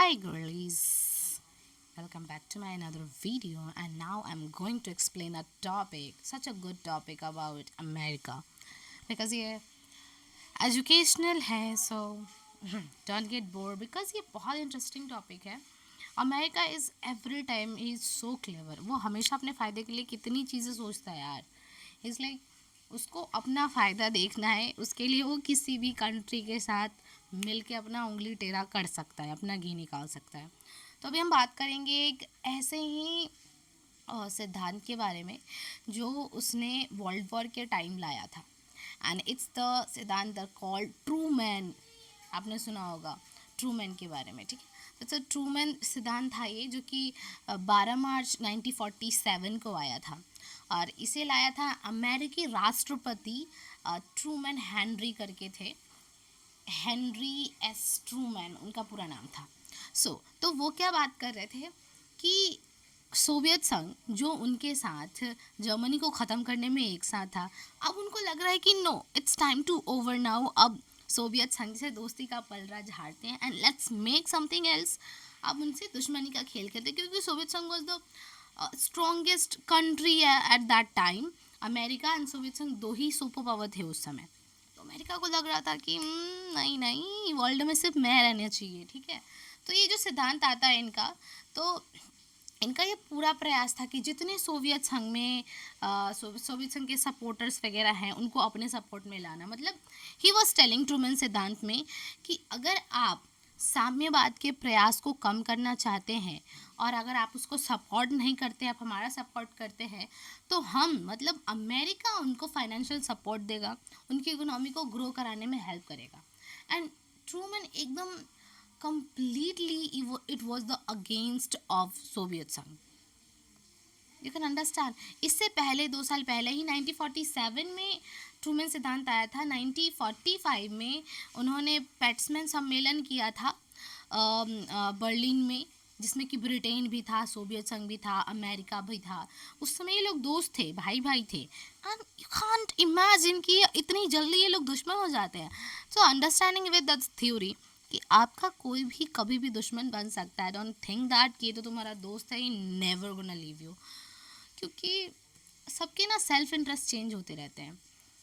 Hi girlies, welcome back to my another video, and now I'm going to explain a topic, such a good topic about America, because ये educational है, so don't get bored because ये बहुत interesting topic है. America is every time is so clever. वो हमेशा अपने फ़ायदे के लिए कितनी चीज़ें सोचता है यार. इज़ लाइक उसको अपना फ़ायदा देखना है, उसके लिए वो किसी भी कंट्री के साथ मिल के अपना उंगली टेढ़ा कर सकता है, अपना घी निकाल सकता है. तो अभी हम बात करेंगे एक ऐसे ही सिद्धांत के बारे में जो उसने वर्ल्ड वॉर के टाइम लाया था. एंड इट्स द सिद्धांत द कॉल्ड ट्रू मैन. आपने सुना होगा ट्रू मैन के बारे में, ठीक है. तो ट्रू मैन सिद्धांत था ये, जो कि 12 मार्च 1947 को आया था, और इसे लाया था अमेरिकी राष्ट्रपति ट्रूमैन हेनरी करके थे. हेनरी एस ट्रूमैन उनका पूरा नाम था. तो वो क्या बात कर रहे थे कि सोवियत संघ जो उनके साथ जर्मनी को ख़त्म करने में एक साथ था, अब उनको लग रहा है कि no, it's time to over now. अब सोवियत संघ से दोस्ती का पलड़ा झाड़ते हैं and let's make something else. अब उनसे दुश्मनी का खेल खेलते हैं, क्योंकि सोवियत संघ was the strongest country at that time. America and Soviet संघ दो ही सुपर पावर थे उस समय. तो अमेरिका को लग रहा था कि नहीं नहीं, वर्ल्ड में सिर्फ मैं रहना चाहिए, ठीक है. तो ये जो सिद्धांत आता है इनका, तो इनका ये पूरा प्रयास था कि जितने सोवियत संघ में सोवियत संघ के सपोर्टर्स वगैरह हैं उनको अपने सपोर्ट में लाना. मतलब ही वॉज टेलिंग ट्रूमैन सिद्धांत में कि अगर आप साम्यवाद के प्रयास को कम करना चाहते हैं और अगर आप उसको सपोर्ट नहीं करते, आप हमारा सपोर्ट करते हैं, तो हम मतलब अमेरिका उनको फाइनेंशियल सपोर्ट देगा, उनकी इकोनॉमी को ग्रो कराने में हेल्प करेगा. एंड ट्रूमैन एकदम completely it was the against of Soviet संघ. You can understand. इससे पहले 2 साल पहले ही 1947 में ट्रूमैन सिद्धांत आया था. 1945 में उन्होंने पैट्समैन सम्मेलन किया था बर्लिन में, जिसमें कि ब्रिटेन भी था, सोवियत संघ भी था, अमेरिका भी था. उस समय ये लोग दोस्त थे, भाई भाई थे. एंड यू कांट इमेजिन कि इतनी जल्दी ये लोग दुश्मन हो जाते हैं. So understanding with that theory कि आपका कोई भी कभी भी दुश्मन बन सकता है. डोंट थिंक दैट कि ये तो तुम्हारा दोस्त है, he never gonna leave you. क्योंकि सबके ना सेल्फ इंटरेस्ट चेंज होते रहते हैं,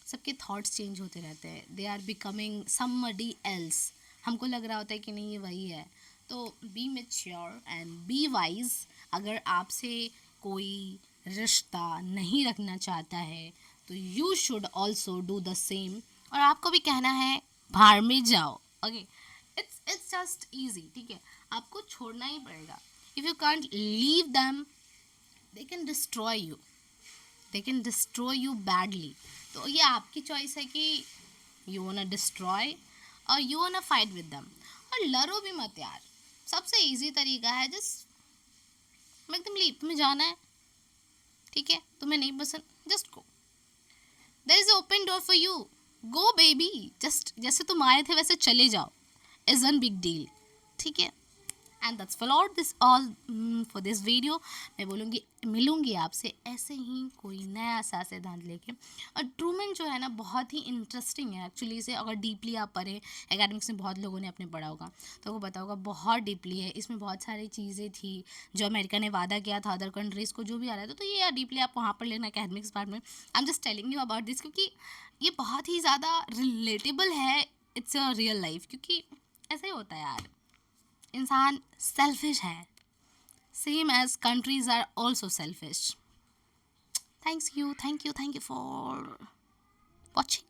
सबके थॉट्स चेंज होते रहते हैं. They are becoming somebody else. हमको लग रहा होता है कि नहीं ये वही है. तो B mature and be wise. अगर आपसे कोई रिश्ता नहीं रखना चाहता है तो you should also do the same. और आपको भी कहना है भाड़ में जाओ. ओके, इट्स जस्ट ईजी, ठीक है. आपको छोड़ना ही पड़ेगा. If you can't leave them, they can destroy you, they can destroy you badly. तो ये आपकी चॉइस है कि you wanna destroy और you wanna fight with them. और लड़ो भी मत यार. सबसे इजी तरीका है जस्ट मेक देम लीव. तुम्हें जाना है, ठीक है, तुम्हें नहीं पसंद, just go. There is open door for you. Go baby, just जैसे तुम आए थे वैसे चले जाओ. इज अन बिग डील, ठीक है. And that's for all this all for this video. मैं बोलूँगी मिलूँगी आपसे ऐसे ही कोई नया सा सिद्धांत लेके. और ट्रूमैन जो है ना बहुत ही इंटरेस्टिंग है एक्चुअली. इसे अगर डीपली आप पढ़ें, एकेडमिक्स में बहुत लोगों ने अपने पढ़ा होगा तो वो पता होगा बहुत डीपली है. इसमें बहुत सारी चीज़ें थी जो अमेरिका ने वादा किया था अदर कंट्रीज़ को, जो भी आ रहा था. तो ये डीपली आप वहाँ पर लेना एकेडमिक्स पार्ट में. I am just telling you about this क्योंकि ये बहुत ही ज़्यादा रिलेटेबल है. इट्स अ रियल लाइफ, क्योंकि ऐसा ही होता है यार. इंसान सेल्फिश है, same as countries are also selfish. Thank you for watching.